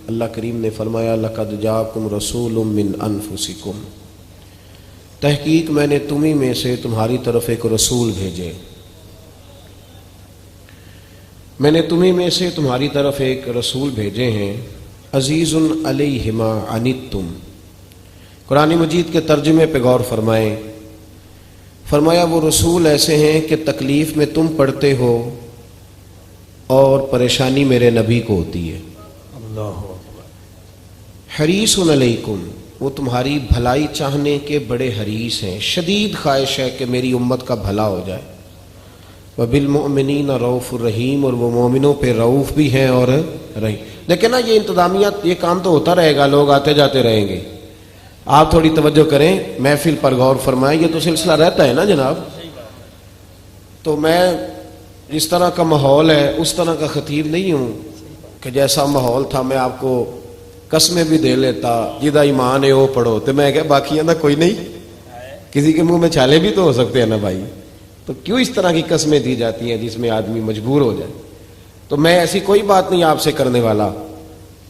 اللہ کریم نے فرمایا لقد جاءکم رسول من انفسکم، تحقیق میں نے تمہیں میں سے تمہاری طرف ایک رسول بھیجے، میں نے تمہیں میں سے تمہاری طرف ایک رسول بھیجے ہیں، عزیز علیہ ما عنتم۔ قرآن مجید کے ترجمے پہ غور فرمائیں، فرمایا وہ رسول ایسے ہیں کہ تکلیف میں تم پڑتے ہو اور پریشانی میرے نبی کو ہوتی ہے۔ اللہ حریص علیکم، وہ تمہاری بھلائی چاہنے کے بڑے حریص ہیں، شدید خواہش ہے کہ میری امت کا بھلا ہو جائے۔ وبالمؤمنین رؤوف الرحیم، اور وہ مومنوں پہ رؤوف بھی ہیں اور رحیم۔ لیکن نا یہ انتظامیہ یہ کام تو ہوتا رہے گا، لوگ آتے جاتے رہیں گے، آپ تھوڑی توجہ کریں، محفل پر غور فرمائیں، یہ تو سلسلہ رہتا ہے نا جناب۔ تو میں جس طرح کا ماحول ہے اس طرح کا خطیب نہیں ہوں کہ جیسا ماحول تھا میں آپ کو قسمیں بھی دے لیتا، جدہ ایمان ہے وہ پڑھو، تو میں کہ باقی نا کوئی نہیں، کسی کے منہ میں چھالے بھی تو ہو سکتے ہیں نا بھائی، تو کیوں اس طرح کی قسمیں دی جاتی ہیں جس میں آدمی مجبور ہو جائے؟ تو میں ایسی کوئی بات نہیں آپ سے کرنے والا،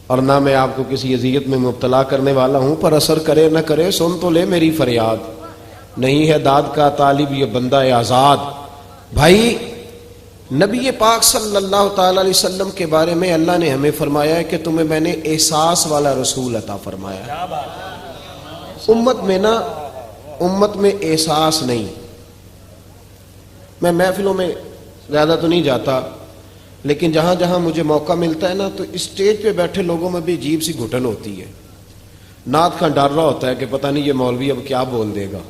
اور نہ میں آپ کو کسی اذیت میں مبتلا کرنے والا ہوں، پر اثر کرے نہ کرے سن تو لے میری فریاد، نہیں ہے داد کا طالب یہ بندہ آزاد۔ بھائی نبی پاک صلی اللہ تعالی علیہ وسلم کے بارے میں اللہ نے ہمیں فرمایا ہے کہ تمہیں میں نے احساس والا رسول عطا فرمایا ہے۔ امت میں احساس نہیں۔ میں محفلوں میں زیادہ تو نہیں جاتا، لیکن جہاں جہاں مجھے موقع ملتا ہے نا تو اسٹیج پہ بیٹھے لوگوں میں بھی عجیب سی گھٹن ہوتی ہے۔ نعت خواں ڈر رہا ہوتا ہے کہ پتہ نہیں یہ مولوی اب کیا بول دے گا،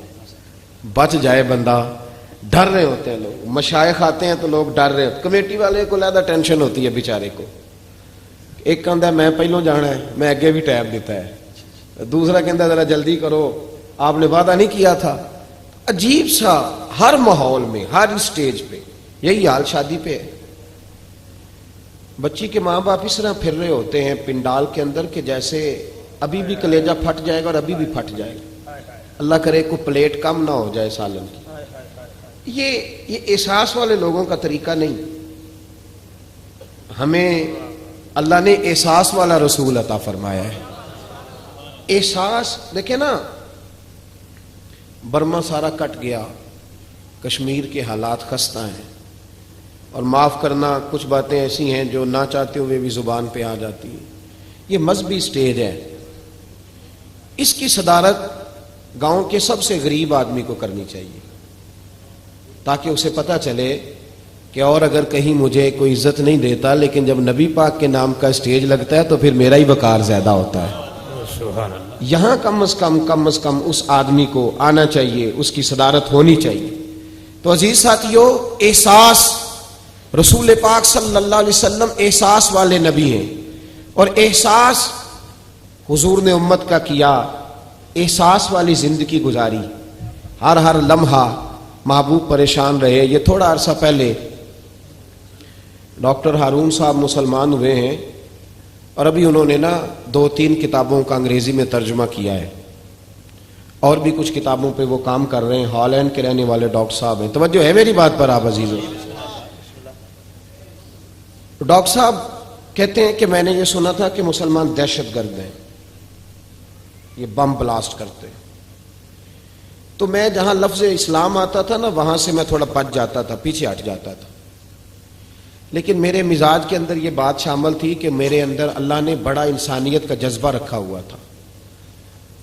بچ جائے بندہ، ڈر رہے ہوتے ہیں لوگ۔ مشائخ آتے ہیں تو لوگ ڈر رہے ہوتے، کمیٹی والے کو زیادہ ٹینشن ہوتی ہے بیچارے کو، ایک کہندا ہے میں پہلوں جانا ہے، میں اگے بھی ٹائم دیتا ہے، دوسرا کہندا ذرا جلدی کرو آپ نے وعدہ نہیں کیا تھا۔ عجیب سا ہر ماحول میں، ہر اسٹیج پہ یہی حال شادی پہ ہے۔ بچی کے ماں باپ اس طرح پھر رہے ہوتے ہیں پنڈال کے اندر کہ جیسے ابھی بھی کلیجہ پھٹ جائے گا اور ابھی بھی پھٹ جائے گا، اللہ کرے کو پلیٹ کم نہ ہو جائے سالن کی۔ یہ احساس والے لوگوں کا طریقہ نہیں۔ ہمیں اللہ نے احساس والا رسول عطا فرمایا ہے۔ احساس دیکھیں نا، برما سارا کٹ گیا، کشمیر کے حالات خستہ ہیں، اور معاف کرنا کچھ باتیں ایسی ہیں جو نہ چاہتے ہوئے بھی زبان پہ آ جاتی ہیں۔ یہ مذہبی سٹیج ہے، اس کی صدارت گاؤں کے سب سے غریب آدمی کو کرنی چاہیے، تاکہ اسے پتہ چلے کہ اور اگر کہیں مجھے کوئی عزت نہیں دیتا، لیکن جب نبی پاک کے نام کا سٹیج لگتا ہے تو پھر میرا ہی وقار زیادہ ہوتا ہے۔ سبحان اللہ۔ یہاں کم از کم اس آدمی کو آنا چاہیے، اس کی صدارت ہونی چاہیے۔ تو عزیز ساتھیو، احساس، رسول پاک صلی اللہ علیہ وسلم احساس والے نبی ہیں، اور احساس حضور نے امت کا کیا، احساس والی زندگی گزاری، ہر لمحہ محبوب پریشان رہے۔ یہ تھوڑا عرصہ پہلے ڈاکٹر ہارون صاحب مسلمان ہوئے ہیں، اور ابھی انہوں نے 2-3 کتابوں کا انگریزی میں ترجمہ کیا ہے، اور بھی کچھ کتابوں پہ وہ کام کر رہے ہیں، ہالینڈ کے رہنے والے ڈاکٹر صاحب ہیں۔ توجہ ہے میری بات پر آپ عزیزوں؟ ڈاکٹر صاحب کہتے ہیں کہ میں نے یہ سنا تھا کہ مسلمان دہشت گرد ہیں، یہ بم بلاسٹ کرتے ہیں۔ تو میں جہاں لفظ اسلام آتا تھا نا وہاں سے میں تھوڑا بچ جاتا تھا، پیچھے ہٹ جاتا تھا، لیکن میرے مزاج کے اندر یہ بات شامل تھی کہ میرے اندر اللہ نے بڑا انسانیت کا جذبہ رکھا ہوا تھا۔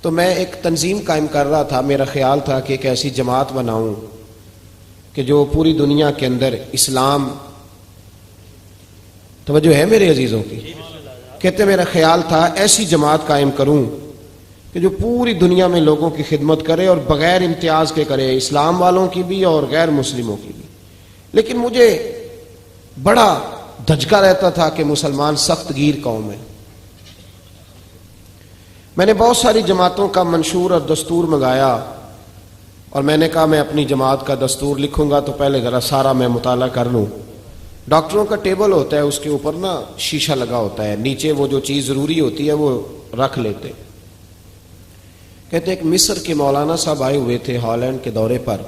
تو میں ایک تنظیم قائم کر رہا تھا، میرا خیال تھا کہ ایک ایسی جماعت بناؤں کہ جو پوری دنیا کے اندر اسلام، توجہ ہے میرے عزیزوں کی، کہتے میرا خیال تھا ایسی جماعت قائم کروں کہ جو پوری دنیا میں لوگوں کی خدمت کرے اور بغیر امتیاز کے کرے، اسلام والوں کی بھی اور غیر مسلموں کی بھی۔ لیکن مجھے بڑا دھچکا رہتا تھا کہ مسلمان سخت گیر قوم ہے۔ میں نے بہت ساری جماعتوں کا منشور اور دستور منگایا، اور میں نے کہا میں اپنی جماعت کا دستور لکھوں گا تو پہلے ذرا سارا میں مطالعہ کر لوں۔ ڈاکٹروں کا ٹیبل ہوتا ہے، اس کے اوپر شیشہ لگا ہوتا ہے، نیچے وہ جو چیز ضروری ہوتی ہے وہ رکھ لیتے۔ کہتے ایک مصر کے مولانا صاحب آئے ہوئے تھے ہالینڈ کے دورے پر،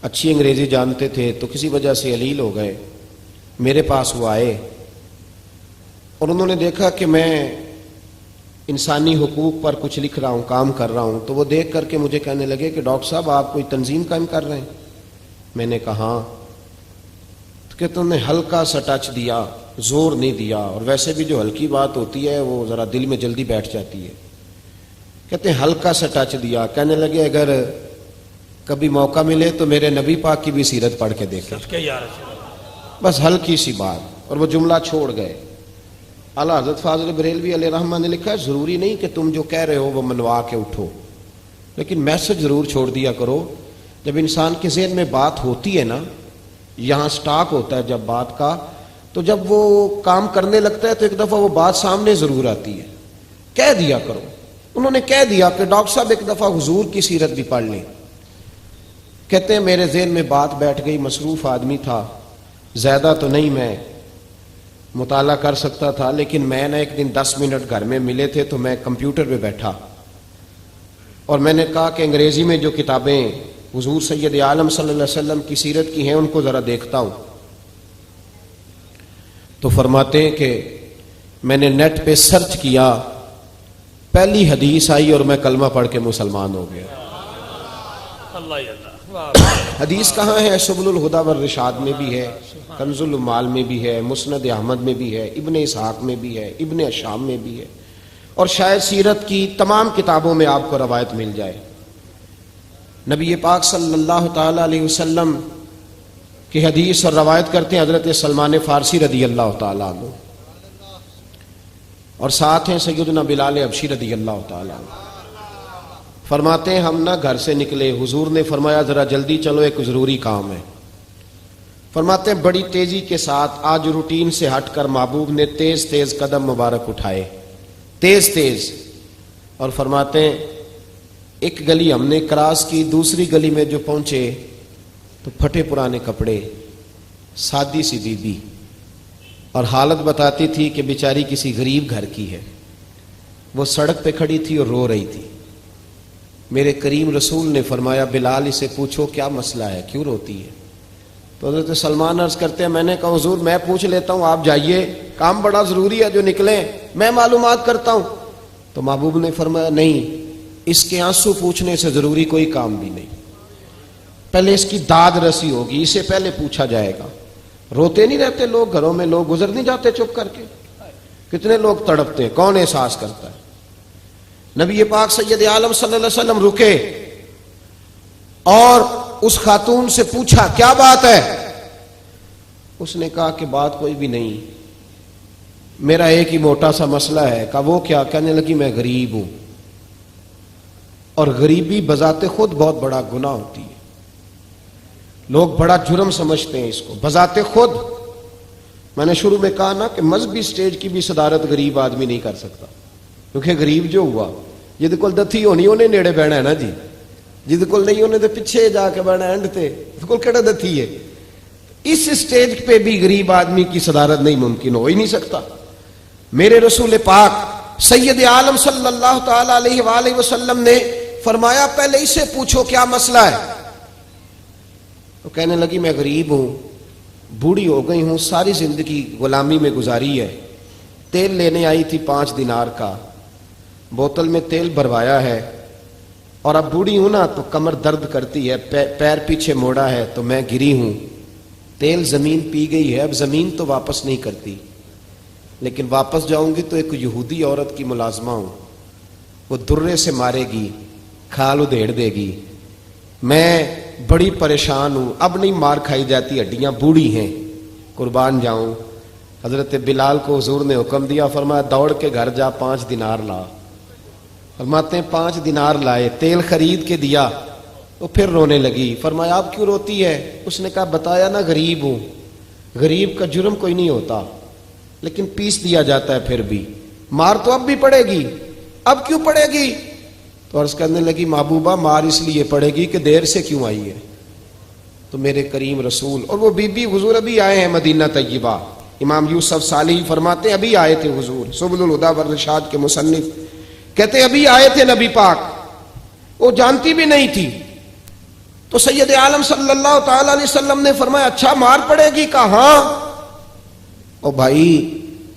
اچھی انگریزی جانتے تھے، تو کسی وجہ سے علیل ہو گئے، میرے پاس وہ آئے، اور انہوں نے دیکھا کہ میں انسانی حقوق پر کچھ لکھ رہا ہوں، کام کر رہا ہوں، تو وہ دیکھ کر کے مجھے کہنے لگے کہ ڈاکٹر صاحب آپ کوئی تنظیم قائم کر رہے ہیں؟ میں نے کہا ہاں۔ کہ تم نے ہلکا سا ٹچ دیا، زور نہیں دیا، اور ویسے بھی جو ہلکی بات ہوتی ہے وہ ذرا دل میں جلدی بیٹھ جاتی ہے۔ کہتے ہیں ہلکا سا ٹچ دیا، کہنے لگے اگر کبھی موقع ملے تو میرے نبی پاک کی بھی سیرت پڑھ کے دیکھیں، بس ہلکی سی بات، اور وہ جملہ چھوڑ گئے۔ اعلیٰ حضرت فاضل بریلوی علیہ رحمہ نے لکھا ہے ضروری نہیں کہ تم جو کہہ رہے ہو وہ منوا کے اٹھو، لیکن میسج ضرور چھوڑ دیا کرو۔ جب انسان کے ذہن میں بات ہوتی ہے نا، یہاں سٹاک ہوتا ہے جب بات کا، تو جب وہ کام کرنے لگتا ہے تو ایک دفعہ وہ بات سامنے ضرور آتی ہے، کہہ دیا کرو۔ انہوں نے کہہ دیا کہ ڈاکٹر صاحب ایک دفعہ حضور کی سیرت بھی پڑھ لیں۔ کہتے ہیں میرے ذہن میں بات بیٹھ گئی، مصروف آدمی تھا، زیادہ تو نہیں میں مطالعہ کر سکتا تھا، لیکن میں نے ایک دن 10 منٹ گھر میں ملے تھے تو میں کمپیوٹر پہ بیٹھا اور میں نے کہا کہ انگریزی میں جو کتابیں حضور سید عالم صلی اللہ علیہ وسلم کی سیرت کی ہیں ان کو ذرا دیکھتا ہوں۔ تو فرماتے ہیں کہ میں نے نیٹ پہ سرچ کیا، پہلی حدیث آئی اور میں کلمہ پڑھ کے مسلمان ہو گیا۔ حدیث کہاں ہے؟ سبل الہدی والرشاد میں بھی ہے، کنز المال میں بھی ہے، مسند احمد میں بھی ہے، ابن اسحاق میں بھی ہے، ابن اشام میں بھی ہے، اور شاید سیرت کی تمام کتابوں میں آپ کو روایت مل جائے۔ نبی پاک صلی اللہ تعالی علیہ وسلم کی حدیث اور روایت کرتے ہیں حضرت سلمان فارسی رضی اللہ تعالیٰ عنہ، اور ساتھ ہیں سیدنا بلال حبشی رضی اللہ تعالیٰ عنہ۔ فرماتے ہیں ہم نہ گھر سے نکلے، حضور نے فرمایا ذرا جلدی چلو ایک ضروری کام ہے۔ فرماتے ہیں بڑی تیزی کے ساتھ آج روٹین سے ہٹ کر محبوب نے تیز تیز قدم مبارک اٹھائے، تیز تیز، اور فرماتے ہیں ایک گلی ہم نے کراس کی، دوسری گلی میں جو پہنچے تو پھٹے پرانے کپڑے، سادی سی بی بی، اور حالت بتاتی تھی کہ بیچاری کسی غریب گھر کی ہے۔ وہ سڑک پہ کھڑی تھی اور رو رہی تھی۔ میرے کریم رسول نے فرمایا بلال اسے پوچھو کیا مسئلہ ہے، کیوں روتی ہے؟ تو حضرت سلمان عرض کرتے ہیں میں نے کہا حضور میں پوچھ لیتا ہوں، آپ جائیے، کام بڑا ضروری ہے جو نکلیں، میں معلومات کرتا ہوں۔ تو محبوب نے فرمایا نہیں، اس کے آنسو پوچھنے سے ضروری کوئی کام بھی نہیں، پہلے اس کی داد رسی ہوگی، اسے پہلے پوچھا جائے گا۔ روتے نہیں رہتے لوگ گھروں میں، لوگ گزر نہیں جاتے چپ کر کے؟ کتنے لوگ تڑپتے ہیں، کون احساس کرتا ہے؟ نبی پاک سید عالم صلی اللہ علیہ وسلم رکے اور اس خاتون سے پوچھا کیا بات ہے؟ اس نے کہا کہ بات کوئی بھی نہیں، میرا ایک ہی موٹا سا مسئلہ ہے۔ کہا وہ کیا؟ کہنے لگی میں غریب ہوں، اور غریبی بذات خود بہت بڑا گناہ ہوتی ہے، لوگ بڑا جرم سمجھتے ہیں اس کو بذات خود۔ میں نے شروع میں کہا نا کہ مذہبی سٹیج کی بھی صدارت غریب آدمی نہیں کر سکتا، کیونکہ غریب جو ہوا جہد کول دتھی ہونی انہیں نیڑے بہنا ہے نا جی، جہد کول نہیں انہیں تو پیچھے جا کے بہنا اینڈ تے کول کہڑا دتھی ہے۔ اس سٹیج پہ بھی غریب آدمی کی صدارت نہیں ممکن، ہو ہی نہیں سکتا۔ میرے رسول پاک سید عالم صلی اللہ تعالی علیہ وآلہ وسلم نے فرمایا پہلے اسے پوچھو کیا مسئلہ ہے۔ تو کہنے لگی میں غریب ہوں، بوڑھی ہو گئی ہوں، ساری زندگی غلامی میں گزاری ہے، تیل لینے آئی تھی 5 دینار کا، بوتل میں تیل بھروایا ہے، اور اب بوڑھی ہوں نا تو کمر درد کرتی ہے، پیر پیچھے موڑا ہے تو میں گری ہوں، تیل زمین پی گئی ہے، اب زمین تو واپس نہیں کرتی، لیکن واپس جاؤں گی تو ایک یہودی عورت کی ملازمہ ہوں، وہ درے سے مارے گی، کھال ادھیڑ دے گی، میں بڑی پریشان ہوں، اب نہیں مار کھائی جاتی، ہڈیاں بوڑھی ہیں، قربان جاؤں۔ حضرت بلال کو حضور نے حکم دیا، فرمایا دوڑ کے گھر جا 5 دینار لا۔ فرماتے ہیں 5 دینار لائے، تیل خرید کے دیا، تو پھر رونے لگی۔ فرمایا آپ کیوں روتی ہے؟ اس نے کہا بتایا نا غریب ہوں، غریب کا جرم کوئی نہیں ہوتا، لیکن پیس دیا جاتا ہے، پھر بھی مار تو اب بھی پڑے گی، اب کیوں پڑے گی؟ تو عرض کرنے لگی محبوبہ مار اس لیے پڑے گی کہ دیر سے کیوں آئی ہے۔ تو میرے کریم رسول، اور وہ بی بی حضور ابھی آئے ہیں مدینہ طیبہ، امام یوسف صالحی فرماتے ہیں ابھی آئے تھے حضور، سبل الہدی والرشاد کے مصنف کہتے ہیں ابھی آئے تھے نبی پاک، وہ جانتی بھی نہیں تھی۔ تو سید عالم صلی اللہ تعالی علیہ وسلم نے فرمایا اچھا مار پڑے گی؟ کہا ہاں۔ او بھائی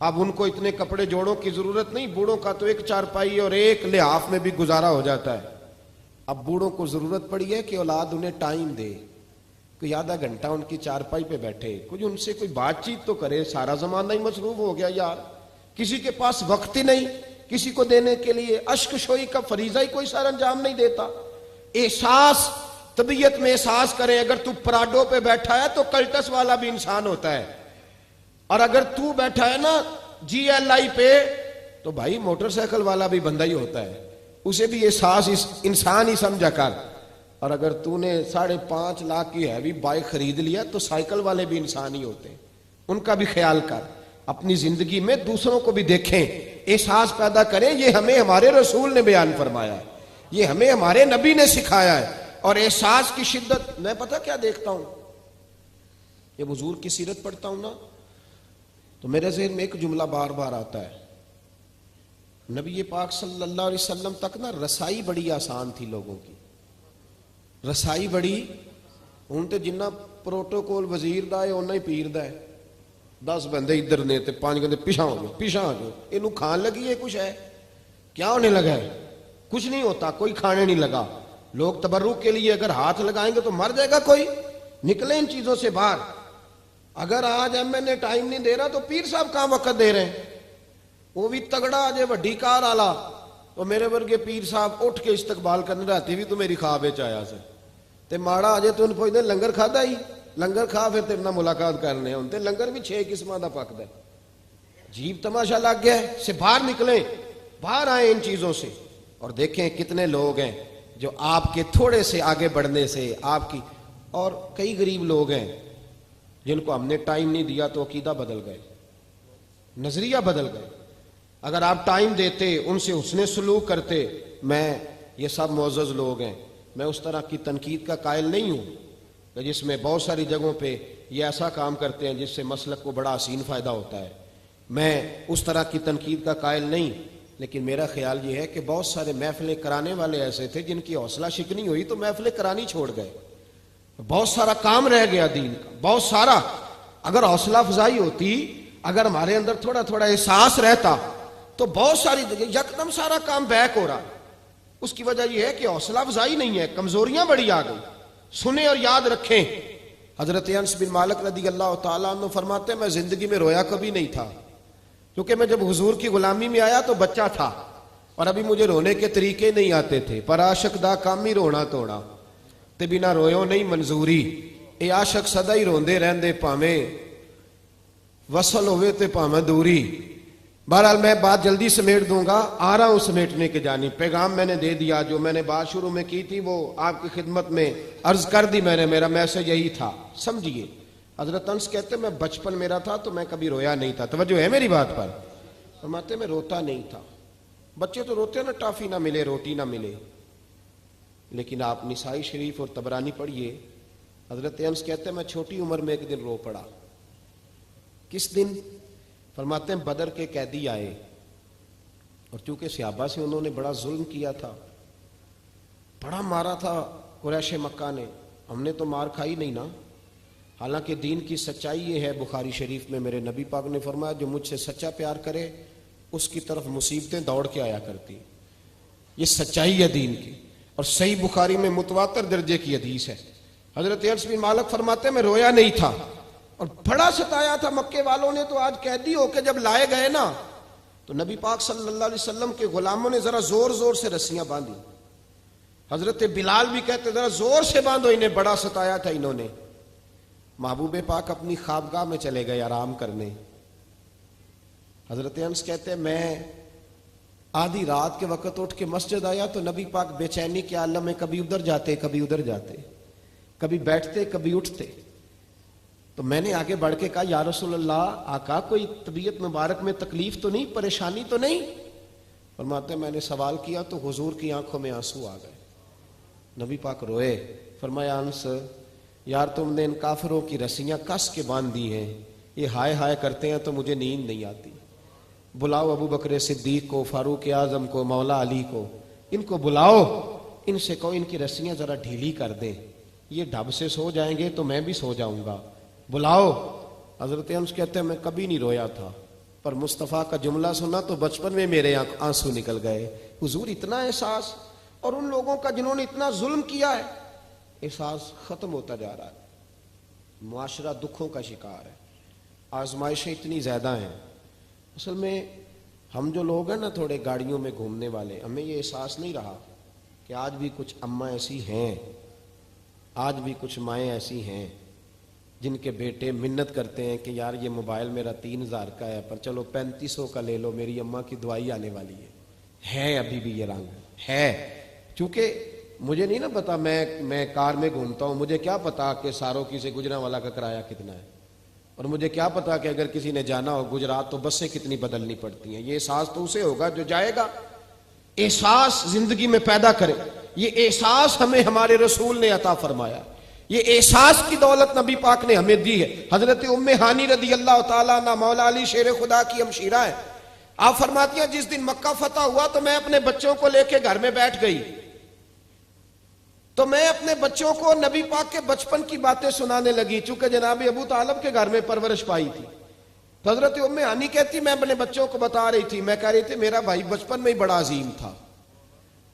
اب ان کو اتنے کپڑے جوڑوں کی ضرورت نہیں، بوڑھوں کا تو ایک چارپائی اور ایک لحاف میں بھی گزارا ہو جاتا ہے۔ اب بوڑھوں کو ضرورت پڑی ہے کہ اولاد انہیں ٹائم دے، کوئی آدھا گھنٹہ ان کی چارپائی پہ بیٹھے، کچھ ان سے کوئی بات چیت تو کرے۔ سارا زمانہ ہی مصروف ہو گیا یار، کسی کے پاس وقت ہی نہیں کسی کو دینے کے لیے، اشک شوئی کا فریضہ ہی کوئی سر انجام نہیں دیتا۔ احساس، طبیعت میں احساس کریں، اگر تو پراڈو پہ بیٹھا ہے تو کلٹس والا بھی انسان ہوتا ہے، اور اگر تو بیٹھا ہے نا جی ایل آئی پہ تو بھائی موٹر سائیکل والا بھی بندہ ہی ہوتا ہے، اسے بھی احساس انسان ہی سمجھا کر۔ اور اگر تو نے 5.5 لاکھ کی ہیوی بائک خرید لیا تو سائیکل والے بھی انسان ہی ہوتے ہیں، ان کا بھی خیال کر۔ اپنی زندگی میں دوسروں کو بھی دیکھیں، احساس پیدا کریں۔ یہ ہمیں ہمارے رسول نے بیان فرمایا ہے، یہ ہمیں ہمارے نبی نے سکھایا ہے۔ اور احساس کی شدت، میں پتہ کیا دیکھتا ہوں، یہ حضور کی سیرت پڑھتا ہوں نا تو میرے ذہن میں ایک جملہ بار بار آتا ہے، نبی پاک صلی اللہ علیہ وسلم تک نا رسائی بڑی آسان تھی لوگوں کی، رسائی بڑی، ہوں تو جنہ پروٹوکول وزیر دا ہے اُنہ ہی پیر دا ہے۔ 10 بندے ادھر نے تے 5 بندے پیچھا ہو جاؤ، پیچھا ہو جاؤ، یہ کھان لگی ہے کچھ ہے، کیا ہونے لگا ہے؟ کچھ نہیں ہوتا، کوئی کھانے نہیں لگا۔ لوگ تبرک کے لیے اگر ہاتھ لگائیں گے تو مر جائے گا کوئی، نکلیں ان چیزوں سے باہر۔ اگر آج ایم این اے ٹائم نہیں دے رہا تو پیر صاحب کہاں وقت دے رہے ہیں؟ وہ بھی تگڑا آجے وڈی کار آلا تو میرے ورگے پیر صاحب اٹھ کے استقبال کرنے رہتی بھی تو میری خواب آیا سے تے ماڑا آجے تو ان پوچھتے لنگر کھادا ہی، لنگر کھا پھر تیرے نال ملاقات کرنے ہوں تے لنگر بھی 6 قسمہ دا پکدا ہے۔ عجیب تماشا لگ گیا ہے، سے باہر نکلیں، باہر آئیں ان چیزوں سے، اور دیکھیں کتنے لوگ ہیں جو آپ کے تھوڑے سے آگے بڑھنے سے آپ کی، اور کئی غریب لوگ ہیں جن کو ہم نے ٹائم نہیں دیا تو عقیدہ بدل گئے، نظریہ بدل گئے۔ اگر آپ ٹائم دیتے، ان سے حسن سلوک کرتے، میں یہ سب معزز لوگ ہیں، میں اس طرح کی تنقید کا قائل نہیں ہوں کہ جس میں بہت ساری جگہوں پہ یہ ایسا کام کرتے ہیں جس سے مسلک کو بڑا حسین فائدہ ہوتا ہے، میں اس طرح کی تنقید کا قائل نہیں، لیکن میرا خیال یہ ہے کہ بہت سارے محفلیں کرانے والے ایسے تھے جن کی حوصلہ شکنی ہوئی تو محفلیں کرانی چھوڑ گئے، بہت سارا کام رہ گیا دین کا، بہت سارا۔ اگر حوصلہ افزائی ہوتی، اگر ہمارے اندر تھوڑا تھوڑا احساس رہتا تو بہت ساری جگہ یکدم سارا کام بیک ہو رہا۔ اس کی وجہ یہ ہے کہ حوصلہ افزائی نہیں ہے، کمزوریاں بڑی آ گئی۔ سنیں اور یاد رکھیں، حضرت انس بن مالک رضی اللہ تعالیٰ عنہ فرماتے ہیں میں زندگی میں رویا کبھی نہیں تھا، کیونکہ میں جب حضور کی غلامی میں آیا تو بچہ تھا اور ابھی مجھے رونے کے طریقے نہیں آتے تھے۔ پر عاشق دا کام ہی رونا توڑا تے بنا رویوں نہیں منظوری، اے عاشق سدا ہی روندے رہندے پاویں وصل ہوئے تے پاویں دوری۔ بہرحال میں بات جلدی سمیٹ دوں گا، آ رہا ہوں سمیٹنے کے جانب۔ پیغام میں نے دے دیا، جو میں نے بات شروع میں کی تھی وہ آپ کی خدمت میں عرض کر دی میں نے، میرا میسج یہی تھا، سمجھیے۔ حضرت انس کہتے میں بچپن میرا تھا تو میں کبھی رویا نہیں تھا، توجہ ہے میری بات پر؟ فرماتے میں روتا نہیں تھا، بچے تو روتے نا، ٹافی نہ ملے روٹی نہ ملے، لیکن آپ نسائی شریف اور طبرانی پڑھیے، حضرت انس کہتے میں چھوٹی عمر میں ایک دن رو پڑا۔ کس دن؟ فرماتے ہیں بدر کے قیدی آئے اور چونکہ صحابہ سے انہوں نے بڑا ظلم کیا تھا، بڑا مارا تھا قریش مکہ نے، ہم نے تو مار کھائی نہیں نا۔ حالانکہ دین کی سچائی یہ ہے، بخاری شریف میں میرے نبی پاک نے فرمایا جو مجھ سے سچا پیار کرے اس کی طرف مصیبتیں دوڑ کے آیا کرتی، یہ سچائی ہے دین کی، اور صحیح بخاری میں متواتر درجے کی حدیث ہے۔ حضرت انس بن مالک فرماتے ہیں میں رویا نہیں تھا اور بڑا ستایا تھا مکے والوں نے، تو آج قیدی ہو کے جب لائے گئے نا تو نبی پاک صلی اللہ علیہ وسلم کے غلاموں نے ذرا زور زور سے رسیاں باندھی، حضرت بلال بھی کہتے ذرا زور سے باندھو، انہیں بڑا ستایا تھا انہوں نے۔ محبوب پاک اپنی خوابگاہ میں چلے گئے آرام کرنے۔ حضرت انس کہتے ہیں میں آدھی رات کے وقت اٹھ کے مسجد آیا تو نبی پاک بے چینی کے عالم میں کبھی ادھر جاتے کبھی ادھر جاتے، کبھی بیٹھتے کبھی اٹھتے، تو میں نے آگے بڑھ کے کہا یا رسول اللہ آقا کوئی طبیعت مبارک میں تکلیف تو نہیں، پریشانی تو نہیں؟ فرماتے ہیں میں نے سوال کیا تو حضور کی آنکھوں میں آنسو آ گئے، نبی پاک روئے۔ فرمایا انس یار تم نے ان کافروں کی رسیاں کس کے باندھ دی ہیں، یہ ہائے ہائے کرتے ہیں تو مجھے نیند نہیں آتی، بلاؤ ابو بکر صدیق کو، فاروق اعظم کو، مولا علی کو، ان کو بلاؤ، ان سے کہو ان کی رسیاں ذرا ڈھیلی کر دیں، یہ ڈھب سے سو جائیں گے تو میں بھی سو جاؤں گا، بلاؤ۔ حضرت انس کہتے ہیں میں کبھی نہیں رویا تھا، پر مصطفیٰ کا جملہ سنا تو بچپن میں میرے آنسو نکل گئے. حضور اتنا احساس، اور ان لوگوں کا جنہوں نے اتنا ظلم کیا ہے، احساس ختم ہوتا جا رہا ہے. معاشرہ دکھوں کا شکار ہے، آزمائشیں اتنی زیادہ ہیں. اصل میں ہم جو لوگ ہیں نا تھوڑے گاڑیوں میں گھومنے والے، ہمیں یہ احساس نہیں رہا کہ آج بھی کچھ اماں ایسی ہیں، آج بھی کچھ مائیں ایسی ہیں جن کے بیٹے منت کرتے ہیں کہ یار یہ موبائل میرا 3000 کا ہے پر چلو 3500 کا لے لو، میری اماں کی دعائی آنے والی ہے ابھی بھی یہ رنگ ہے. چونکہ مجھے نہیں نا پتا، میں کار میں گھومتا ہوں، مجھے کیا پتا کہ ساروکی سے گجرانوالہ کا کرایہ کتنا ہے، اور مجھے کیا پتا کہ اگر کسی نے جانا ہو گجرات تو بسیں کتنی بدلنی پڑتی ہیں. یہ احساس تو اسے ہوگا جو جائے گا. احساس زندگی میں پیدا کرے. یہ احساس ہمیں ہمارے رسول نے عطا فرمایا. یہ احساس کی دولت نبی پاک نے ہمیں دی ہے. حضرت ام ہانی رضی اللہ تعالیٰ عنہ مولا علی شیر خدا کی ہمشیرہ ہے. آپ فرماتی ہیں جس دن مکہ فتح ہوا تو میں اپنے بچوں کو لے کے گھر میں بیٹھ گئی، تو میں اپنے بچوں کو نبی پاک کے بچپن کی باتیں سنانے لگی، چونکہ جناب ابو طالب کے گھر میں پرورش پائی تھی. تو حضرت ام ہانی کہتی میں اپنے بچوں کو بتا رہی تھی، میں کہہ رہی تھی میرا بھائی بچپن میں ہی بڑا عظیم تھا،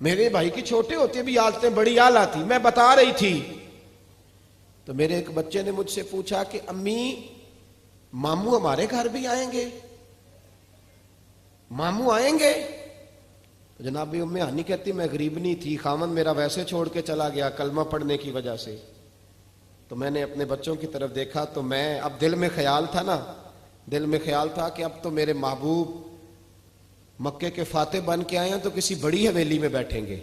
میرے بھائی کی چھوٹے ہوتے بھی عادتیں بڑی اعلیٰ تھی، میں بتا رہی تھی. تو میرے ایک بچے نے مجھ سے پوچھا کہ امی ماموں ہمارے گھر بھی آئیں گے، ماموں آئیں گے؟ جناب ام ہانی کہتی میں غریبنی تھی، خامن میرا ویسے چھوڑ کے چلا گیا کلمہ پڑھنے کی وجہ سے. تو میں نے اپنے بچوں کی طرف دیکھا تو میں اب دل میں خیال تھا کہ اب تو میرے محبوب مکے کے فاتح بن کے آئے ہیں تو کسی بڑی حویلی میں بیٹھیں گے.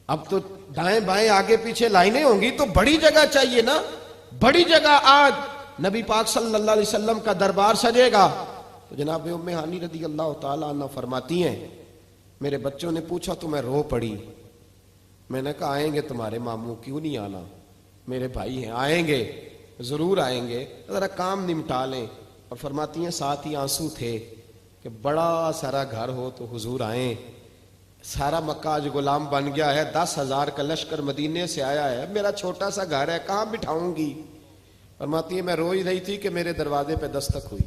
اب تو دائیں بائیں آگے پیچھے لائنیں ہوں گی تو بڑی جگہ چاہیے نا، بڑی جگہ. آج نبی پاک صلی اللہ علیہ وسلم کا دربار سجے گا. تو جناب ام ہانی رضی اللہ تعالیٰ عنہ فرماتی ہیں میرے بچوں نے پوچھا تو میں رو پڑی. میں نے کہا آئیں گے تمہارے ماموں، کیوں نہیں آنا، میرے بھائی ہیں، آئیں گے، ضرور آئیں گے، ذرا کام نمٹا لیں. اور فرماتی ہیں ساتھ ہی آنسو تھے کہ بڑا سارا گھر ہو تو حضور آئیں. سارا مکہ آج غلام بن گیا ہے، 10,000 کا لشکر مدینے سے آیا ہے، میرا چھوٹا سا گھر ہے، کہاں بٹھاؤں گی. فرماتی ہے میں رو ہی رہی تھی کہ میرے دروازے پہ دستک ہوئی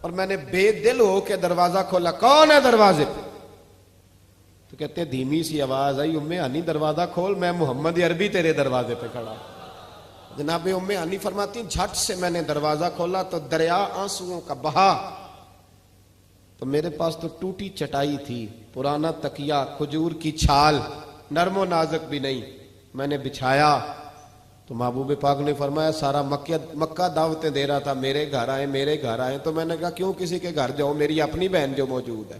اور میں نے بے دل ہو کے دروازہ کھولا. کون ہے دروازے پہ؟ تو کہتے ہیں دھیمی سی آواز آئی ام ہانی دروازہ کھول، میں محمد عربی تیرے دروازے پہ کھڑا. جناب ام ہانی فرماتی جھٹ سے میں نے دروازہ کھولا تو دریا آنسوؤں کا بہا. تو میرے پاس تو ٹوٹی چٹائی تھی، پرانا تکیہ، کھجور کی چھال، نرم و نازک بھی نہیں، میں نے بچھایا. تو محبوب پاک نے فرمایا سارا مکہ دعوتیں دے رہا تھا میرے گھر آئے. تو میں نے کہا کیوں کسی کے گھر جاؤ، میری اپنی بہن جو موجود ہے،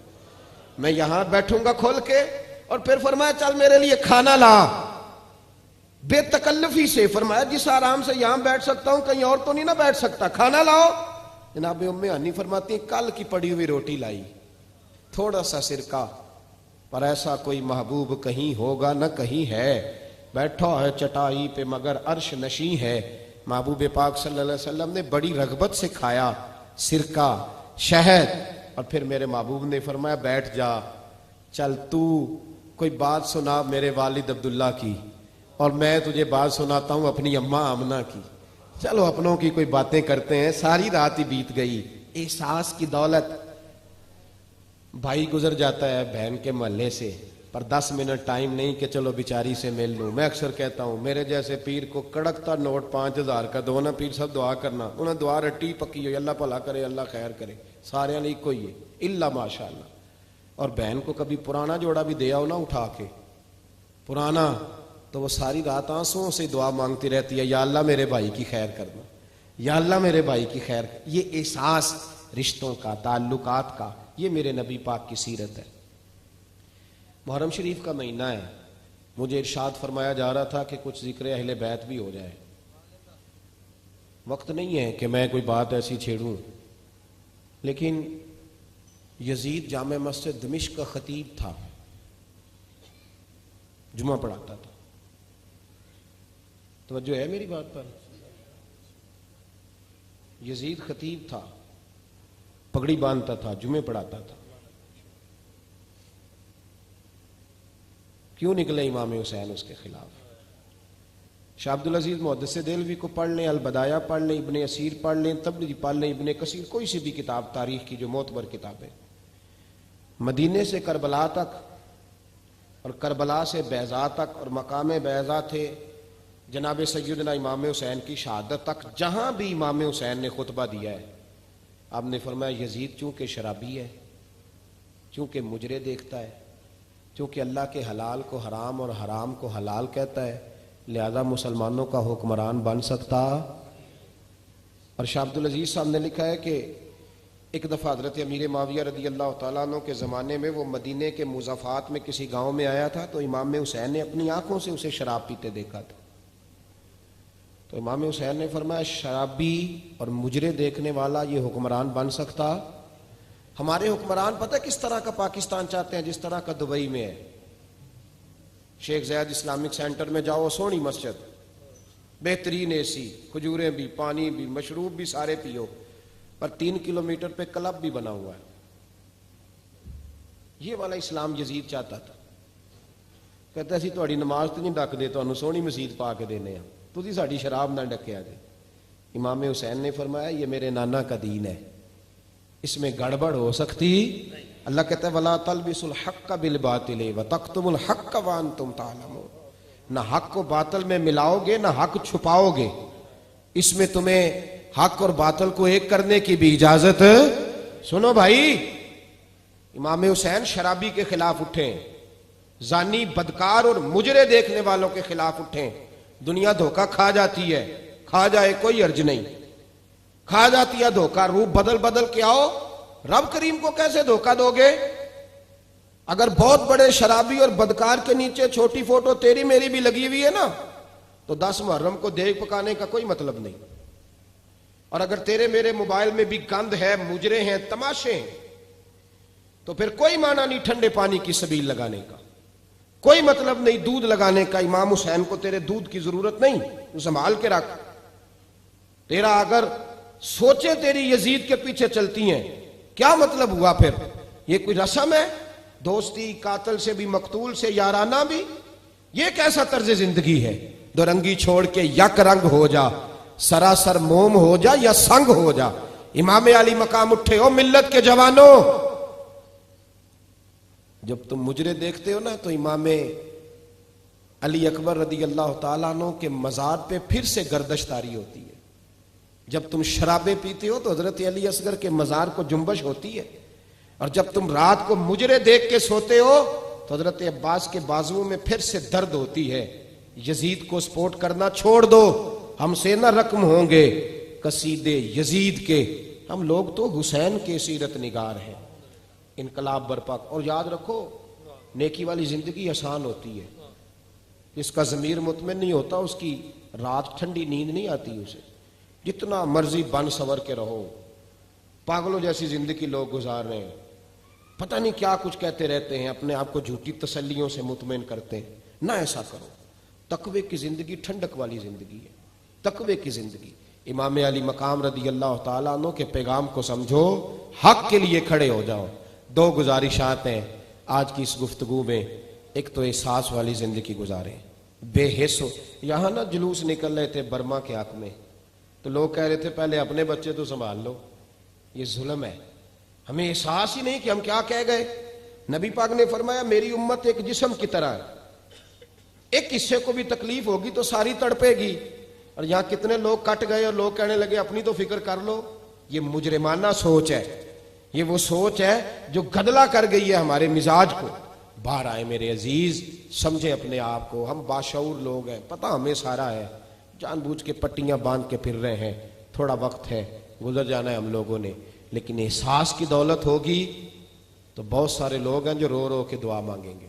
میں یہاں بیٹھوں گا کھول کے. اور پھر فرمایا چل میرے لیے کھانا لا، بے تکلفی سے. فرمایا جس آرام سے یہاں بیٹھ سکتا ہوں کہیں اور تو نہیں نہ بیٹھ سکتا، کھانا لاؤ. جناب ام ہانی فرماتی ہیں کل کی پڑی ہوئی روٹی لائی، تھوڑا سا سرکہ، پر ایسا کوئی محبوب کہیں ہوگا نہ کہیں ہے، بیٹھا ہے چٹائی پہ مگر عرش نشیں ہے. محبوب پاک صلی اللہ علیہ وسلم نے بڑی رغبت سے کھایا سرکہ، شہد. اور پھر میرے محبوب نے فرمایا بیٹھ جا، چل تو کوئی بات سنا میرے والد عبداللہ کی، اور میں تجھے بات سناتا ہوں اپنی اماں آمنہ کی. چلو اپنوں کی کوئی باتیں کرتے ہیں. ساری رات ہی بیت گئی. احساس کی دولت. بھائی گزر جاتا ہے بہن کے محلے سے، پر 10 منٹ ٹائم نہیں کہ چلو بیچاری سے مل لوں. میں اکثر کہتا ہوں میرے جیسے پیر کو کڑکتا نوٹ 5,000 کا دو نا پیر صاحب دعا کرنا، انہیں دعا رٹی پکی ہوئی، اللہ بھلا کرے اللہ خیر کرے، سارے نے ایک ہی ہے الا ماشاء اللہ. اور بہن کو کبھی پرانا جوڑا بھی دیا ہو نا اٹھا کے پرانا، تو وہ ساری رات آنسوؤں سے دعا مانگتی رہتی ہے یا اللہ میرے بھائی کی خیر کرنا، یا اللہ میرے بھائی کی خیر. یہ احساس رشتوں کا، تعلقات کا، یہ میرے نبی پاک کی سیرت ہے. محرم شریف کا مہینہ ہے، مجھے ارشاد فرمایا جا رہا تھا کہ کچھ ذکر اہل بیت بھی ہو جائے. وقت نہیں ہے کہ میں کوئی بات ایسی چھیڑوں، لیکن یزید جامع مسجد دمشق کا خطیب تھا، جمعہ پڑھاتا تھا. توجہ ہے میری بات پر؟ یزید خطیب تھا، پگڑی باندھتا تھا، جمعے پڑھاتا تھا. کیوں نکلے امام حسین اس کے خلاف؟ شاہ عبدالعزیز محدث دہلوی کو پڑھ لیں، البدایہ پڑھ لیں، ابن اسیر پڑھ لیں، تبری پڑھ لیں، ابن کثیر، کوئی سی بھی کتاب تاریخ کی جو معتبر کتابیں، مدینے سے کربلا تک اور کربلا سے بیضا تک اور مقام بیضا تھے جناب سیدنا امام حسین کی شہادت تک، جہاں بھی امام حسین نے خطبہ دیا ہے آپ نے فرمایا یزید چونکہ شرابی ہے، چونکہ مجرے دیکھتا ہے، چونکہ اللہ کے حلال کو حرام اور حرام کو حلال کہتا ہے، لہذا مسلمانوں کا حکمران بن سکتا۔ اور شاہ عبدالعزیز صاحب نے لکھا ہے کہ ایک دفعہ حضرت امیر معاویہ رضی اللہ تعالیٰ عنہ کے زمانے میں وہ مدینے کے مضافات میں کسی گاؤں میں آیا تھا، تو امام حسین نے اپنی آنکھوں سے اسے شراب پیتے دیکھا تھا، تو امام حسین نے فرمایا شرابی اور مجرے دیکھنے والا یہ حکمران بن سکتا؟ ہمارے حکمران پتہ کس طرح کا پاکستان چاہتے ہیں؟ جس طرح کا دبئی میں ہے۔ شیخ زید اسلامک سینٹر میں جاؤ، سونی مسجد، بہترین اے سی، کھجوریں بھی، پانی بھی، مشروب بھی سارے پیو، پر 3 کلومیٹر پہ کلب بھی بنا ہوا ہے۔ یہ والا اسلام یزید چاہتا تھا، کہتا سی تہاڈی نماز تو نہیں ڈک دے، تانوں سونی مسجد پا کے دینے ہیں، تسی ساڈی شراب نہ ڈکیا جے۔ امام حسین نے فرمایا یہ میرے نانا کا دین ہے، اس میں گڑبڑ ہو سکتی؟ اللہ کہتا ہے وَلَا تَلْبِسُوا الْحَقَّ بِالْبَاطِلِ وَتَكْتُمُوا الْحَقَّ وَأَنْتُمْ تَعْلَمُونَ۔ نہ حق کو باطل میں ملاؤ گے نہ حق چھپاؤ گے، اس میں تمہیں حق اور باطل کو ایک کرنے کی بھی اجازت۔ سنو بھائی، امام حسین شرابی کے خلاف اٹھیں، زانی، بدکار اور مجرے دیکھنے والوں کے خلاف اٹھیں۔ دنیا دھوکہ کھا جاتی ہے، کھا جائے کوئی حرج نہیں، کھا جاتی ہے دھوکہ، روپ بدل بدل کے آؤ، رب کریم کو کیسے دھوکہ دو گے؟ اگر بہت بڑے شرابی اور بدکار کے نیچے چھوٹی فوٹو تیری میری بھی لگی ہوئی ہے نا، تو 10 محرم کو دیگ پکانے کا کوئی مطلب نہیں۔ اور اگر تیرے میرے موبائل میں بھی گند ہے، مجرے ہیں، تماشے ہیں، تو پھر کوئی معنی نہیں ٹھنڈے پانی کی سبیل لگانے کا، کوئی مطلب نہیں دودھ لگانے کا۔ امام حسین کو تیرے دودھ کی ضرورت نہیں، تو سنبھال کے رکھ۔ تیرا اگر سوچیں تیری یزید کے پیچھے چلتی ہیں، کیا مطلب ہوا پھر؟ یہ کوئی رسم ہے؟ دوستی قاتل سے بھی، مقتول سے یارانہ بھی؟ یہ کیسا طرز زندگی ہے؟ دو رنگی چھوڑ کے یک رنگ ہو جا، سراسر موم ہو جا یا سنگ ہو جا۔ امام علی مقام اٹھے ہو ملت کے جوانوں۔ جب تم مجرے دیکھتے ہو نا تو امام علی اکبر رضی اللہ تعالیٰ عنہ کے مزار پہ پھر سے گردش طاری ہوتی ہے۔ جب تم شرابیں پیتے ہو تو حضرت علی اصغر کے مزار کو جنبش ہوتی ہے، اور جب تم رات کو مجرے دیکھ کے سوتے ہو تو حضرت عباس کے بازوؤں میں پھر سے درد ہوتی ہے۔ یزید کو سپورٹ کرنا چھوڑ دو، ہم سے نہ رقم ہوں گے قصیدے یزید کے، ہم لوگ تو حسین کے سیرت نگار ہیں۔ انقلاب برپا، اور یاد رکھو نیکی والی زندگی آسان ہوتی ہے، جس کا ضمیر مطمئن نہیں ہوتا اس کی رات ٹھنڈی نیند نہیں آتی اسے۔ جتنا مرضی بن سور کے رہو، پاگلوں جیسی زندگی لوگ گزار رہے ہیں، پتہ نہیں کیا کچھ کہتے رہتے ہیں، اپنے آپ کو جھوٹی تسلیوں سے مطمئن کرتے ہیں۔ نہ ایسا کرو، تقوی کی زندگی ٹھنڈک والی زندگی ہے، تقوی کی زندگی۔ امام علی مقام رضی اللہ تعالیٰ عنہ کے پیغام کو سمجھو، حق کے لیے کھڑے ہو جاؤ۔ 2 گزارشات ہیں آج کی اس گفتگو میں۔ ایک تو احساس والی زندگی گزاریں، بے حس ہو۔ یہاں نا جلوس نکل رہے تھے برما کے حق میں، تو لوگ کہہ رہے تھے پہلے اپنے بچے تو سنبھال لو، یہ ظلم ہے۔ ہمیں احساس ہی نہیں کہ ہم کیا کہہ گئے۔ نبی پاک نے فرمایا میری امت ایک جسم کی طرح ہے، ایک حصے کو بھی تکلیف ہوگی تو ساری تڑپے گی۔ اور یہاں کتنے لوگ کٹ گئے اور لوگ کہنے لگے اپنی تو فکر کر لو۔ یہ مجرمانہ سوچ ہے، یہ وہ سوچ ہے جو گدلا کر گئی ہے ہمارے مزاج کو۔ باہر آئے میرے عزیز، سمجھے اپنے آپ کو، ہم باشعور لوگ ہیں، پتہ ہمیں سارا ہے، جان بوجھ کے پٹیاں باندھ کے پھر رہے ہیں۔ تھوڑا وقت ہے، گزر جانا ہے ہم لوگوں نے، لیکن احساس کی دولت ہوگی تو بہت سارے لوگ ہیں جو رو رو کے دعا مانگیں گے،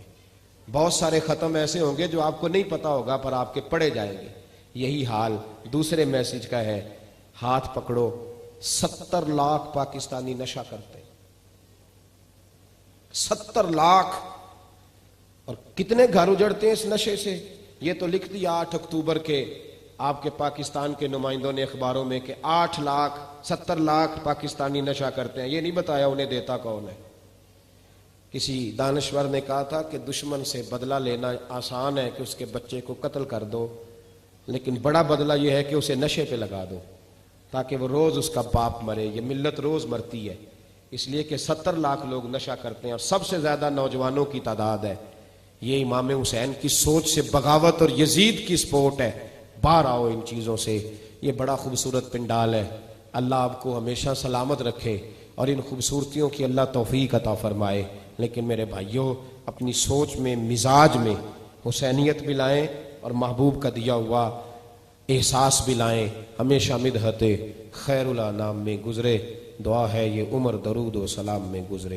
بہت سارے ختم ایسے ہوں گے جو آپ کو نہیں پتا ہوگا پر آپ کے پڑے جائیں گے۔ یہی حال دوسرے میسج کا ہے، ہاتھ پکڑو۔ 70 لاکھ پاکستانی نشہ کرتے، 70 لاکھ، اور کتنے گھر اجڑتے ہیں اس نشے سے۔ یہ تو لکھ دیا 8 اکتوبر کے آپ کے پاکستان کے نمائندوں نے اخباروں میں کہ 70 لاکھ پاکستانی نشہ کرتے ہیں، یہ نہیں بتایا انہیں دیتا کون ہے۔ کسی دانشور نے کہا تھا کہ دشمن سے بدلہ لینا آسان ہے کہ اس کے بچے کو قتل کر دو، لیکن بڑا بدلہ یہ ہے کہ اسے نشے پہ لگا دو تاکہ وہ روز اس کا باپ مرے. یہ ملت روز مرتی ہے اس لیے کہ 70 لاکھ لوگ نشہ کرتے ہیں اور سب سے زیادہ نوجوانوں کی تعداد ہے. یہ امام حسین کی سوچ سے بغاوت اور یزید کی سپورٹ ہے. باہر آؤ ان چیزوں سے. یہ بڑا خوبصورت پنڈال ہے. اللہ آپ کو ہمیشہ سلامت رکھے اور ان خوبصورتیوں کی اللہ توفیق عطا فرمائے. لیکن میرے بھائیوں اپنی سوچ میں مزاج میں حسینیت بھی لائیں اور محبوب کا دیا ہوا احساس بھی لائیں. ہمیشہ مدحت خیر الانام میں گزرے. دعا ہے یہ عمر درود و سلام میں گزرے.